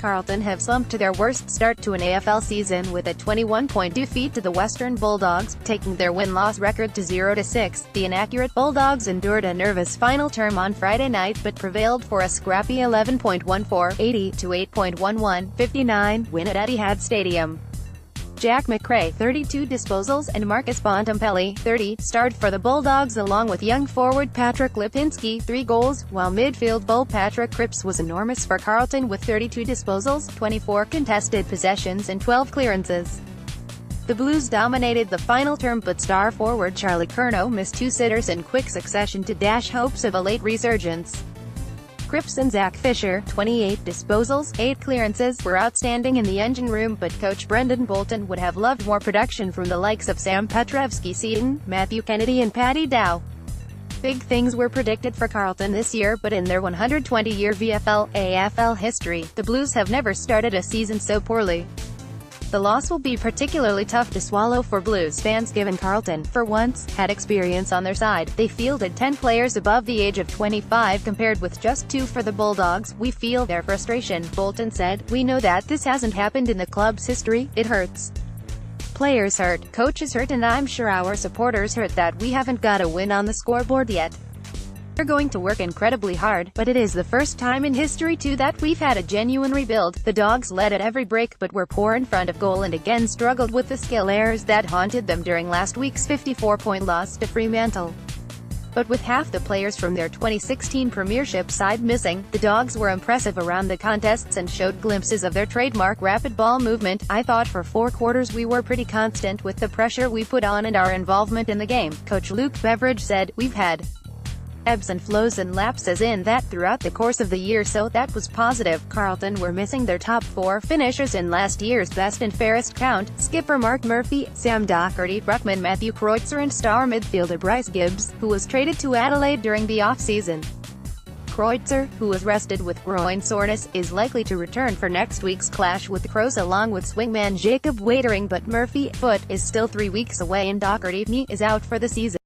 Carlton have slumped to their worst start to an AFL season with a 21-point defeat to the Western Bulldogs, taking their win-loss record to 0-6. The inaccurate Bulldogs endured a nervous final term on Friday night but prevailed for a scrappy 11.14, 80-8.11, 59 win at Etihad Stadium. Jack Macrae, 32 disposals, and Marcus Bontempelli, 30, starred for the Bulldogs along with young forward Patrick Lipinski, 3 goals, while midfield bull Patrick Cripps was enormous for Carlton with 32 disposals, 24 contested possessions and 12 clearances. The Blues dominated the final term but star forward Charlie Curnow missed 2 sitters in quick succession to dash hopes of a late resurgence. Cripps and Zach Fisher, 28 disposals, 8 clearances, were outstanding in the engine room, but coach Brendan Bolton would have loved more production from the likes of Sam Petrevski-Seton, Matthew Kennedy and Paddy Dow. Big things were predicted for Carlton this year, but in their 120-year VFL, AFL history, the Blues have never started a season so poorly. The loss will be particularly tough to swallow for Blues fans given Carlton, for once, had experience on their side. They fielded 10 players above the age of 25 compared with just 2 for the Bulldogs. "We feel their frustration," Bolton said. "We know that this hasn't happened in the club's history. It hurts. Players hurt, coaches hurt, and I'm sure our supporters hurt that we haven't got a win on the scoreboard yet. We're going to work incredibly hard, but it is the first time in history too that we've had a genuine rebuild." The Dogs led at every break but were poor in front of goal and again struggled with the skill errors that haunted them during last week's 54-point loss to Fremantle. But with half the players from their 2016 Premiership side missing, the Dogs were impressive around the contests and showed glimpses of their trademark rapid ball movement. "I thought for 4 quarters we were pretty constant with the pressure we put on and our involvement in the game," Coach Luke Beveridge said. "We've had ebbs and flows and lapses in that throughout the course of the year, so that was positive." Carlton were missing their top 4 finishers in last year's best and fairest count: skipper Mark Murphy, Sam Docherty, ruckman Matthew Kreutzer and star midfielder Bryce Gibbs, who was traded to Adelaide during the off-season. Kreutzer, who was rested with groin soreness, is likely to return for next week's clash with the Crows along with swingman Jacob Waitering, but Murphy's foot is still 3 weeks away and Docherty's knee is out for the season.